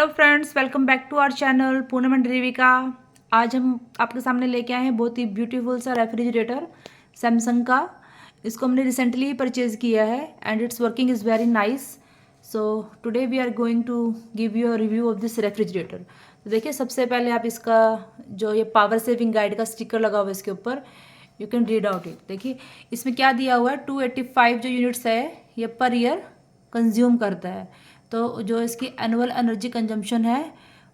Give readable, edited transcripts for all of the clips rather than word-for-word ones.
Hello friends, welcome back to our channel Poonam and Rivika. आज हम आपके सामने लेके आए हैं बहुत ही ब्यूटीफुल सा रेफ्रिजरेटर सैमसंग का। इसको हमने रिसेंटली ही परचेज़ किया है and it's working is very nice. So today we are going to give you a review of this refrigerator. तो देखिए, सबसे पहले आप इसका जो ये पावर सेविंग गाइड का स्टिकर लगा हुआ है इसके ऊपर, you can read out it. देखिए इसमें क्या दिया हुआ है, 285 जो यूनिट्स है ये पर ईयर कंज्यूम करता है। तो जो इसकी एनुअल एनर्जी कंजम्पशन है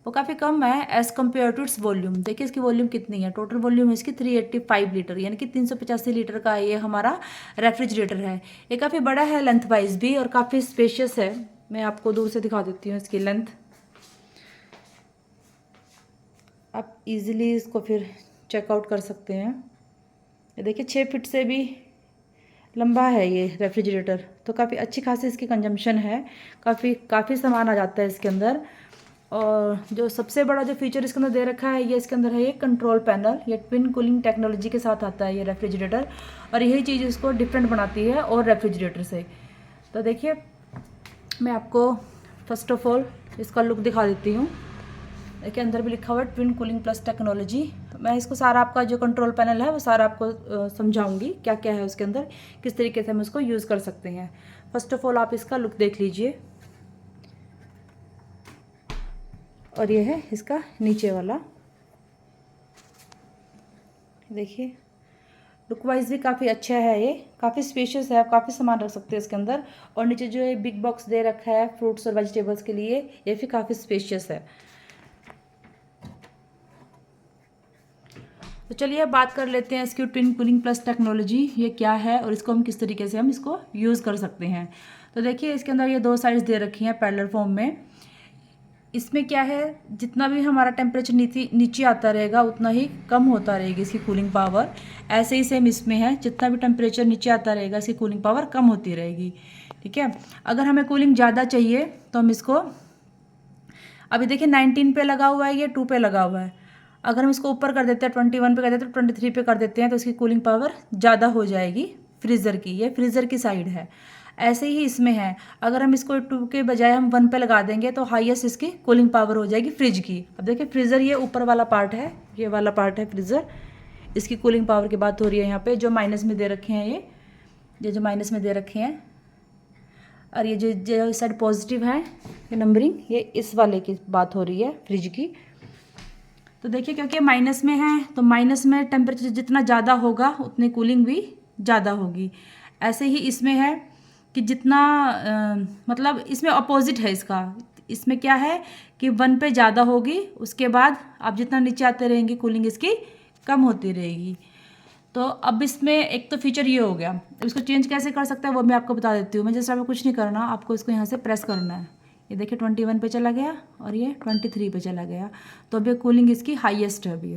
वो काफ़ी कम है as compared to its volume. देखिए इसकी वॉल्यूम कितनी है, टोटल वॉल्यूम है इसकी 385 लीटर, यानी कि 385 लीटर का ये हमारा रेफ्रिजरेटर है। ये काफ़ी बड़ा है लेंथ वाइज भी और काफ़ी स्पेशियस है। मैं आपको दूर से दिखा देती हूँ इसकी लेंथ, आप इजीली इसको फिर चेकआउट कर सकते हैं। ये देखिए 6 फीट से भी लंबा है ये रेफ्रिजरेटर, तो काफ़ी अच्छी खासी इसकी कंजम्पशन है, काफ़ी सामान आ जाता है इसके अंदर। और जो सबसे बड़ा जो फीचर इसके अंदर दे रखा है ये इसके अंदर है ये कंट्रोल पैनल। ये ट्विन कूलिंग टेक्नोलॉजी के साथ आता है ये रेफ्रिजरेटर, और यही चीज़ इसको डिफरेंट बनाती है और रेफ्रिजरेटर से। तो देखिए मैं आपको फर्स्ट ऑफ ऑल इसका लुक दिखा देती हूँ। देखिए अंदर भी लिखा हुआ है ट्विन कूलिंग प्लस टेक्नोलॉजी। मैं इसको सारा आपका जो कंट्रोल पैनल है वो सारा आपको समझाऊंगी क्या क्या है उसके अंदर, किस तरीके से हम उसको यूज़ कर सकते हैं। फर्स्ट ऑफ ऑल आप इसका लुक देख लीजिए, और ये है इसका नीचे वाला। देखिए लुक वाइज भी काफ़ी अच्छा है, ये काफ़ी स्पेशियस है, आप काफ़ी सामान रख सकते हैं इसके अंदर। और नीचे जो है बिग बॉक्स दे रखा है फ्रूट्स और वेजिटेबल्स के लिए, ये भी काफ़ी स्पेशियस है। तो चलिए अब बात कर लेते हैं इसकी ट्विन कूलिंग प्लस टेक्नोलॉजी ये क्या है और इसको हम किस तरीके से हम इसको यूज़ कर सकते हैं। तो देखिए इसके अंदर ये दो साइड्स दे रखी हैं पैरेलल फॉर्म में। इसमें क्या है, जितना भी हमारा टेम्परेचर नीचे आता रहेगा उतना ही कम होता रहेगी इसकी कूलिंग पावर। ऐसे ही सेम इसमें है, जितना भी टेम्परेचर नीचे आता रहेगा इसकी कूलिंग पावर कम होती रहेगी। ठीक है, अगर हमें कूलिंग ज़्यादा चाहिए तो हम इसको, अभी देखिए 19 पे लगा हुआ है, ये 2 पे लगा हुआ है। अगर हम इसको ऊपर कर देते हैं 21 पे कर देते हैं, 23 पे कर देते हैं, तो इसकी कूलिंग पावर ज़्यादा हो जाएगी फ्रीज़र की। ये फ्रीज़र की साइड है। ऐसे ही इसमें है, अगर हम इसको 2 के बजाय हम 1 पे लगा देंगे तो हाईएस्ट इसकी कूलिंग पावर हो जाएगी फ्रिज की। अब देखिए फ्रीज़र ये ऊपर वाला पार्ट है, ये वाला पार्ट है फ्रीज़र। इसकी कूलिंग पावर की बात हो रही है यहाँ पे, जो माइनस में दे रखे हैं ये जो माइनस में दे रखे हैं, और ये जो साइड पॉजिटिव है ये नंबरिंग, ये इस वाले की बात हो रही है फ्रिज की। तो देखिए क्योंकि माइनस में है तो माइनस में टेम्परेचर जितना ज़्यादा होगा उतनी कूलिंग भी ज़्यादा होगी। ऐसे ही इसमें है कि जितना मतलब इसमें अपोजिट है इसका। इसमें क्या है कि 1 पे ज़्यादा होगी, उसके बाद आप जितना नीचे आते रहेंगे कूलिंग इसकी कम होती रहेगी। तो अब इसमें एक तो फीचर ये हो गया। अब इसको चेंज कैसे कर सकते हैं वो मैं आपको बता देती हूँ। मैं जैसे आपको कुछ नहीं करना, आपको इसको यहाँ से प्रेस करना है। ये देखिए 21 पे चला गया और ये 23 पे चला गया। तो अब ये कूलिंग इसकी हाईएस्ट है। अभी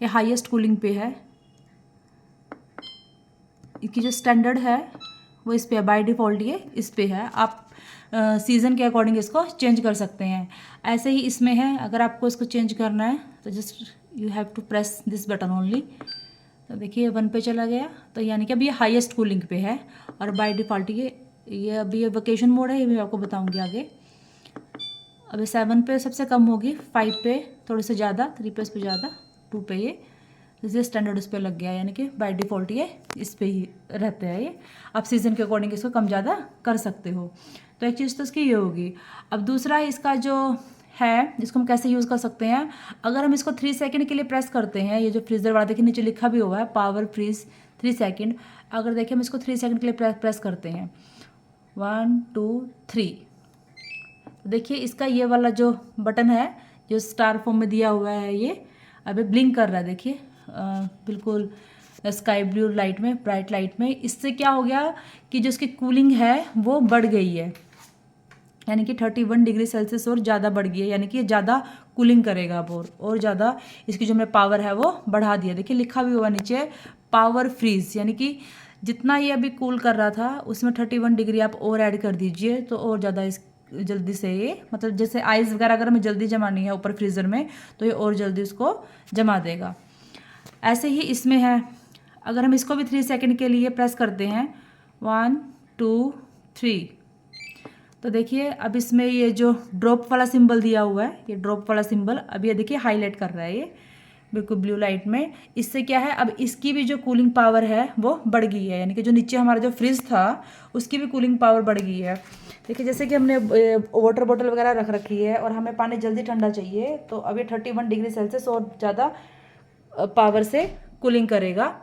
ये हाईएस्ट कूलिंग पे है। इसकी जो स्टैंडर्ड है वो इस पे है, बाय डिफ़ॉल्ट ये इस पे है। आप सीज़न के अकॉर्डिंग इसको चेंज कर सकते हैं। ऐसे ही इसमें है, अगर आपको इसको चेंज करना है तो just you have to press this button only. तो देखिए 1 पे चला गया, तो यानी कि अब ये हाईएस्ट कूलिंग पे है। और बाय डिफ़ॉल्ट ये अभी ये वेकेशन मोड है, ये मैं आपको बताऊंगी आगे। अभी 7 पे सबसे कम होगी, 5 पे थोड़े से ज़्यादा, 3 पे इस पे ज़्यादा, 2 पे ये स्टैंडर्ड उस पर लग गया, यानी कि बाय डिफ़ॉल्ट ये इस पे ही रहते हैं। ये आप सीज़न के अकॉर्डिंग इसको कम ज़्यादा कर सकते हो। तो एक चीज़ तो इसकी ये होगी। अब दूसरा इसका जो है जिसको हम कैसे यूज़ कर सकते हैं, अगर हम इसको 3 सेकंड के लिए प्रेस करते हैं, ये जो फ्रीज़र वाला देखिए नीचे लिखा भी हुआ है पावर फ्रीज 3 सेकंड। अगर देखिए हम इसको 3 सेकंड के लिए प्रेस करते हैं, 1 2 3, देखिए इसका ये वाला जो बटन है जो स्टार फॉर्म में दिया हुआ है ये अभी ब्लिंक कर रहा है। देखिए बिल्कुल स्काई ब्लू लाइट में, ब्राइट लाइट में। इससे क्या हो गया कि जो इसकी कूलिंग है वो बढ़ गई है, यानी कि 31 डिग्री सेल्सियस और ज़्यादा बढ़ गई है, यानी कि ज़्यादा कूलिंग करेगा अब और ज़्यादा इसकी जो हमने पावर है वो बढ़ा दिया। देखिए लिखा भी हुआ नीचे पावर फ्रीज, यानी कि जितना ये अभी कूल कर रहा था उसमें 31 डिग्री आप और ऐड कर दीजिए तो और ज़्यादा इस जल्दी से ये, मतलब जैसे आइस वगैरह अगर हमें जल्दी जमानी है ऊपर फ्रीज़र में तो ये और जल्दी उसको जमा देगा। ऐसे ही इसमें है, अगर हम इसको भी 3 सेकंड के लिए प्रेस करते हैं, 1 2 3, तो देखिए अब इसमें ये जो ड्रॉप वाला सिंबल दिया हुआ है, ये ड्रॉप वाला सिंबल अब ये देखिए हाईलाइट कर रहा है ये बिल्कुल ब्लू लाइट में। इससे क्या है, अब इसकी भी जो कूलिंग पावर है वो बढ़ गई है, यानी कि जो नीचे हमारा जो फ्रिज था उसकी भी कूलिंग पावर बढ़ गई है। देखिए जैसे कि हमने वाटर बॉटल वगैरह रख रखी है और हमें पानी जल्दी ठंडा चाहिए, तो अब ये 31 डिग्री सेल्सियस और ज़्यादा पावर से कूलिंग करेगा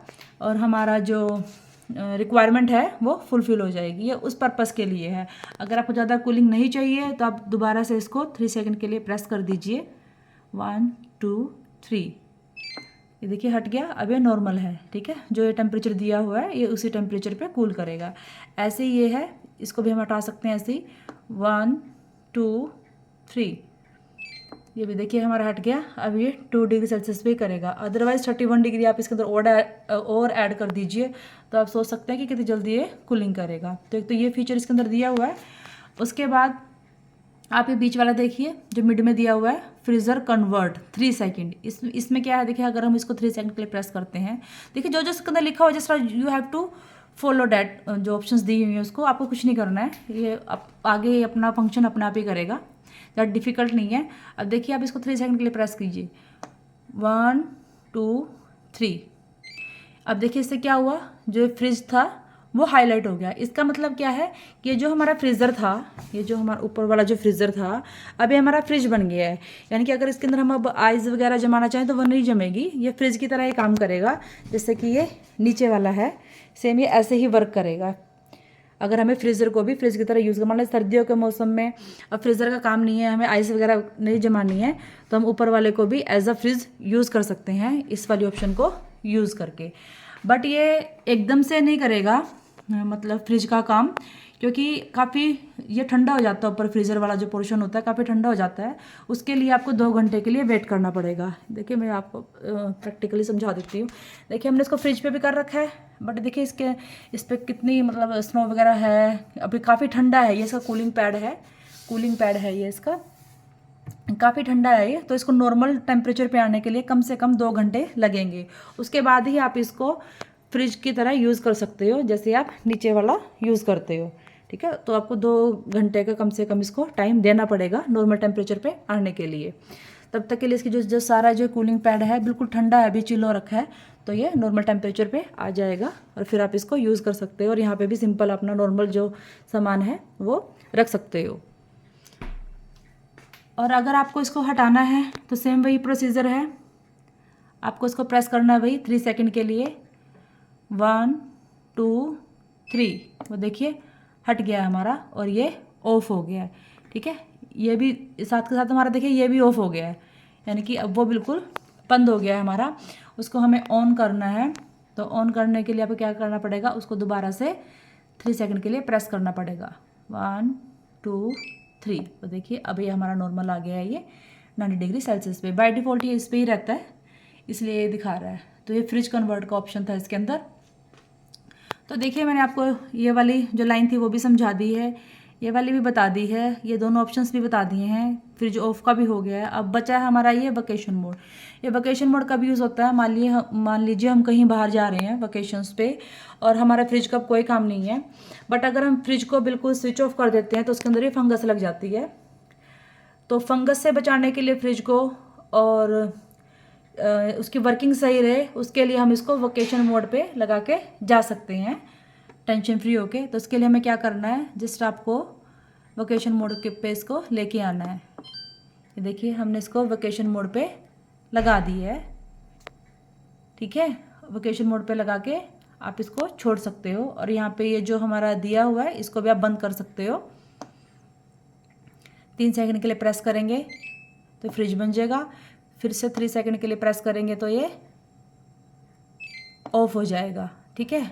और हमारा जो रिक्वायरमेंट है वो फुलफ़िल हो जाएगी। ये उस पर्पज़ के लिए है। अगर आपको ज़्यादा कूलिंग नहीं चाहिए तो आप दोबारा से इसको 3 सेकंड के लिए प्रेस कर दीजिए। 1 2 3, ये देखिए हट गया। अब ये नॉर्मल है, ठीक है। जो ये टेम्परेचर दिया हुआ है ये उसी टेम्परेचर पे कूल करेगा। ऐसे ही ये है, इसको भी हम हटा सकते हैं ऐसे ही। 1 2 3, ये भी देखिए हमारा हट गया। अब ये 2 डिग्री सेल्सियस पे करेगा। अदरवाइज 31 डिग्री आप इसके अंदर और ऐड कर दीजिए तो आप सोच सकते हैं कि कितनी जल्दी ये कूलिंग करेगा। तो एक तो ये फीचर इसके अंदर दिया हुआ है। उसके बाद आप ये बीच वाला देखिए जो मिड में दिया हुआ है फ्रीज़र कन्वर्ट 3 सेकंड। इसमें क्या है, देखिए अगर हम इसको 3 सेकंड के लिए प्रेस करते हैं, देखिए जो जो इसके अंदर लिखा हुआ जिस तरह you have to follow that, जो ऑप्शंस दी हुई हैं उसको आपको कुछ नहीं करना है, ये आगे अपना फंक्शन अपने आप ही करेगा, ज़्यादा डिफिकल्ट नहीं है। अब देखिए आप इसको 3 सेकंड के लिए प्रेस कीजिए। 1 2 3, अब देखिए इससे क्या हुआ, जो फ्रिज था वो हाईलाइट हो गया। इसका मतलब क्या है कि ये जो हमारा फ्रीज़र था, ये जो हमारा ऊपर वाला जो फ्रीज़र था, अब ये हमारा फ्रिज बन गया है। यानी कि अगर इसके अंदर हम अब आइस वगैरह जमाना चाहें तो वो नहीं जमेगी, ये फ्रिज की तरह ही काम करेगा। जैसे कि ये नीचे वाला है, सेम ये ऐसे ही वर्क करेगा। अगर हमें फ्रीज़र को भी फ्रिज की तरह यूज़ करना है, सर्दियों के मौसम में अब फ्रीज़र का काम नहीं है, हमें आइस वगैरह नहीं जमानी है, तो हम ऊपर वाले को भी एज अ फ्रिज यूज़ कर सकते हैं इस वाली ऑप्शन को यूज़ करके। बट ये एकदम से नहीं करेगा मतलब फ्रिज का काम, क्योंकि काफ़ी ये ठंडा हो जाता है, ऊपर फ्रीज़र वाला जो पोर्शन होता है काफ़ी ठंडा हो जाता है। उसके लिए आपको 2 घंटे के लिए वेट करना पड़ेगा। देखिए मैं आपको प्रैक्टिकली समझा देती हूँ। देखिए हमने इसको फ्रिज पे भी कर रखा है, बट देखिए इस पर कितनी मतलब स्नो वगैरह है, अभी काफ़ी ठंडा है। ये इसका कूलिंग पैड है ये इसका, काफ़ी ठंडा है ये। तो इसको नॉर्मल टेम्परेचर पे आने के लिए कम से कम 2 घंटे लगेंगे। उसके बाद ही आप इसको फ्रिज की तरह यूज़ कर सकते हो, जैसे आप नीचे वाला यूज़ करते हो, ठीक है। तो आपको 2 घंटे का कम से कम इसको टाइम देना पड़ेगा नॉर्मल टेम्परेचर पे आने के लिए। तब तक के लिए इसकी जो सारा जो कूलिंग पैड है बिल्कुल ठंडा है, अभी चिल हो रखा है, तो ये नॉर्मल टेम्परेचर पे आ जाएगा और फिर आप इसको यूज़ कर सकते हो। और यहाँ पे भी सिंपल अपना नॉर्मल जो सामान है वो रख सकते हो। और अगर आपको इसको हटाना है तो सेम वही प्रोसीजर है, आपको इसको प्रेस करना है वही 3 सेकंड के लिए। 1 2 3, वो देखिए हट गया हमारा और ये ऑफ हो गया है, ठीक है। ये भी साथ के साथ हमारा देखिए ये भी ऑफ हो गया है, यानी कि अब वो बिल्कुल बंद हो गया है हमारा। उसको हमें ऑन करना है, तो ऑन करने के लिए आपको क्या करना पड़ेगा, उसको दोबारा से 3 सेकंड के लिए प्रेस करना पड़ेगा। 1 2 3, तो देखिए अब ये हमारा नॉर्मल आ गया है, ये 90 डिग्री सेल्सियस पे। बाय डिफ़ॉल्ट ये इस पर ही रहता है, इसलिए ये दिखा रहा है। तो ये फ्रिज कन्वर्ट का ऑप्शन था इसके अंदर। तो देखिए मैंने आपको ये वाली जो लाइन थी वो भी समझा दी है, ये वाली भी बता दी है, ये दोनों ऑप्शंस भी बता दिए हैं। फ्रिज ऑफ का भी हो गया है। अब बचा है हमारा ये वेकेशन मोड। ये वेकेशन मोड कब यूज़ होता है, मान लीजिए हम कहीं बाहर जा रहे हैं वेकेशंस पे और हमारा फ्रिज का कोई काम नहीं है, बट अगर हम फ्रिज को बिल्कुल स्विच ऑफ कर देते हैं तो उसके अंदर ये फंगस लग जाती है। तो फंगस से बचाने के लिए फ्रिज को और उसकी वर्किंग सही रहे, उसके लिए हम इसको वेकेशन मोड पे लगा के जा सकते हैं टेंशन फ्री होके। तो उसके लिए हमें क्या करना है, जस्ट आपको वेकेशन मोड के पे इसको लेके आना है। ये देखिए हमने इसको वेकेशन मोड पे लगा दी है, ठीक है। वेकेशन मोड पे लगा के आप इसको छोड़ सकते हो। और यहाँ पे ये जो हमारा दिया हुआ है इसको भी आप बंद कर सकते हो। 3 सेकंड के लिए प्रेस करेंगे तो फ्रिज बन जाएगा, फिर से 3 सेकंड के लिए प्रेस करेंगे तो ये ऑफ हो जाएगा, ठीक है।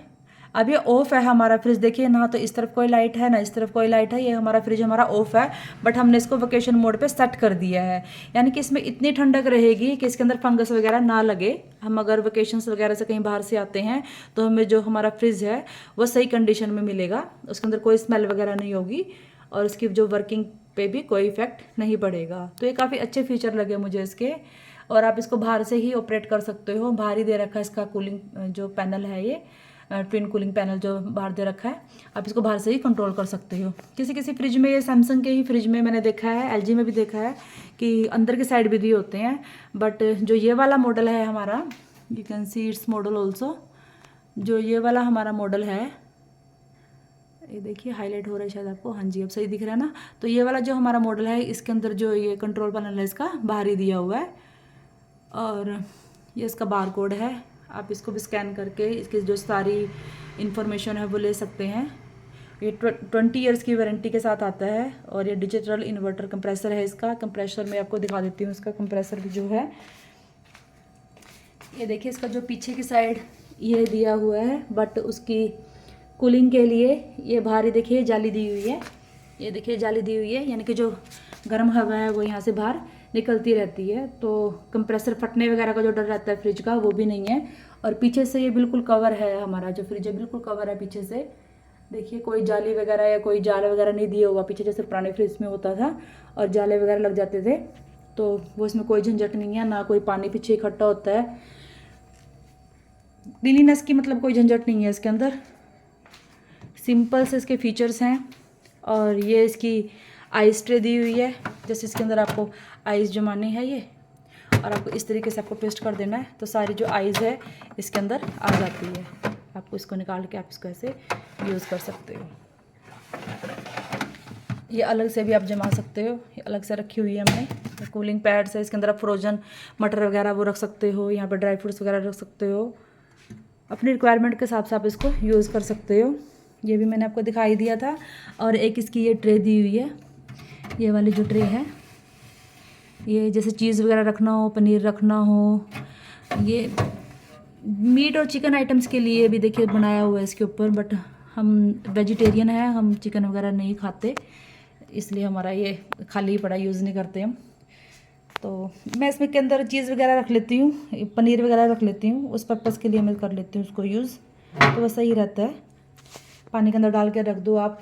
अब ये ऑफ है हमारा फ्रिज, देखिए ना तो इस तरफ कोई लाइट है ना इस तरफ कोई लाइट है, ये हमारा फ्रिज हमारा ऑफ है, बट हमने इसको वेकेशन मोड पे सेट कर दिया है। यानी कि इसमें इतनी ठंडक रहेगी कि इसके अंदर फंगस वगैरह ना लगे। हम अगर वेकेशंस वगैरह से कहीं बाहर से आते हैं तो हमें जो हमारा फ्रिज है वो सही कंडीशन में मिलेगा, उसके अंदर कोई स्मेल वगैरह नहीं होगी और उसकी जो वर्किंग पे भी कोई इफेक्ट नहीं पड़ेगा। तो ये काफ़ी अच्छे फीचर लगे मुझे इसके। और आप इसको बाहर से ही ऑपरेट कर सकते हो, बाहर ही दे रखा है इसका कूलिंग जो पैनल है ये। ट्विन कूलिंग पैनल जो बाहर दे रखा है, आप इसको बाहर से ही कंट्रोल कर सकते हो। किसी किसी फ्रिज में, ये सैमसंग के ही फ्रिज में मैंने देखा है, एलजी में भी देखा है कि अंदर के साइड भी दिए होते हैं। बट जो ये वाला मॉडल है हमारा, you can see it's model also, जो ये वाला हमारा मॉडल है, ये देखिए हाईलाइट हो रहा है शायद आपको, हाँ जी अब सही दिख रहा है ना। तो ये वाला जो हमारा मॉडल है, इसके अंदर जो ये कंट्रोल पैनल है इसका बाहर ही दिया हुआ है, और ये इसका बार कोड है। आप इसको भी स्कैन करके इसकी जो सारी इन्फॉर्मेशन है वो ले सकते हैं। ये 20 ईयर्स की वारंटी के साथ आता है, और ये डिजिटल इन्वर्टर कंप्रेसर है इसका। कंप्रेसर मैं आपको दिखा देती हूँ, इसका कंप्रेसर भी जो है, ये देखिए इसका जो पीछे की साइड ये दिया हुआ है, बट उसकी कूलिंग के लिए ये बाहर ही देखिए जाली दी हुई है, ये देखिए जाली दी हुई है, यानी कि जो गर्म हवा है वो यहाँ से बाहर निकलती रहती है। तो कंप्रेसर फटने वगैरह का जो डर रहता है फ्रिज का, वो भी नहीं है। और पीछे से ये बिल्कुल कवर है, हमारा जो फ्रिज है बिल्कुल कवर है पीछे से। देखिए कोई जाली वगैरह या कोई जाल वगैरह नहीं दिया हुआ पीछे, जैसे पुराने फ्रिज में होता था और जाले वगैरह लग जाते थे, तो वो इसमें कोई झंझट नहीं है, ना कोई पानी पीछे इकट्ठा होता है। क्लीनिनेस की मतलब कोई झंझट नहीं है इसके अंदर। सिंपल से इसके फीचर्स हैं। और ये इसकी आइस ट्रे दी हुई है, जैसे इसके अंदर आपको आइस जमानी है ये, और आपको इस तरीके से आपको पेस्ट कर देना है, तो सारी जो आइस है इसके अंदर आ जाती है। आपको इसको निकाल के आप इसको ऐसे यूज़ कर सकते हो। ये अलग से भी आप जमा सकते हो, ये अलग से रखी हुई है हमने। कूलिंग पैड्स है, इसके अंदर आप फ्रोजन मटर वगैरह वो रख सकते हो, यहाँ पर ड्राई फ्रूट्स वगैरह रख सकते हो। अपनी रिक्वायरमेंट के हिसाब से आप इसको यूज़ कर सकते हो। ये भी मैंने आपको दिखाई दिया था। और एक इसकी ये ट्रे दी हुई है, ये वाली जो ट्रे है, ये जैसे चीज़ वगैरह रखना हो, पनीर रखना हो, ये मीट और चिकन आइटम्स के लिए भी देखिए बनाया हुआ है इसके ऊपर। बट हम वेजिटेरियन हैं, हम चिकन वगैरह नहीं खाते, इसलिए हमारा ये खाली ही पड़ा, यूज़ नहीं करते हम। तो मैं इसमें के अंदर चीज़ वगैरह रख लेती हूँ, पनीर वगैरह रख लेती हूँ, उस पर्पज़ के लिए मैं कर लेती हूँ उसको यूज़, तो वो सही रहता है। पानी के अंदर डाल के रख दो आप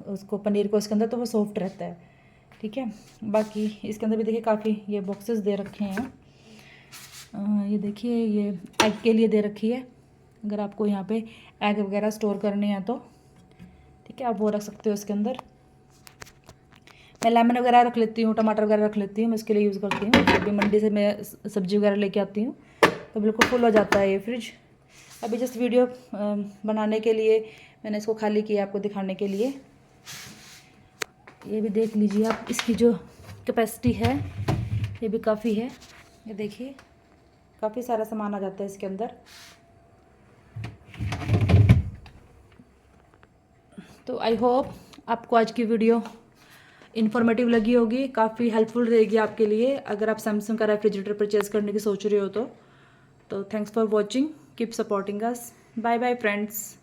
उसको, पनीर को इसके अंदर, तो वो सॉफ्ट रहता है। ठीक है, बाकी इसके अंदर भी देखिए काफ़ी ये बॉक्सेस दे रखे हैं। ये देखिए ये एग के लिए दे रखी है, अगर आपको यहाँ पे एग वगैरह स्टोर करने हैं तो ठीक है, आप वो रख सकते हो इसके अंदर। मैं लेमन वगैरह रख लेती हूँ, टमाटर वगैरह रख लेती हूँ, मैं इसके लिए यूज़ करती हूँ। अभी मंडी से मैं सब्ज़ी वगैरह लेके आती हूँ, तो बिल्कुल फुल हो जाता है ये फ्रिज। अभी जस्ट वीडियो बनाने के लिए मैंने इसको खाली किया, आपको दिखाने के लिए। ये भी देख लीजिए आप, इसकी जो कैपेसिटी है ये भी काफ़ी है, ये देखिए काफ़ी सारा सामान आ जाता है इसके अंदर। तो आई होप आपको आज की वीडियो इन्फॉर्मेटिव लगी होगी, काफ़ी हेल्पफुल रहेगी आपके लिए अगर आप सैमसंग का रेफ्रिजरेटर परचेज करने की सोच रहे हो तो thanks for watching, keep supporting us, bye bye friends.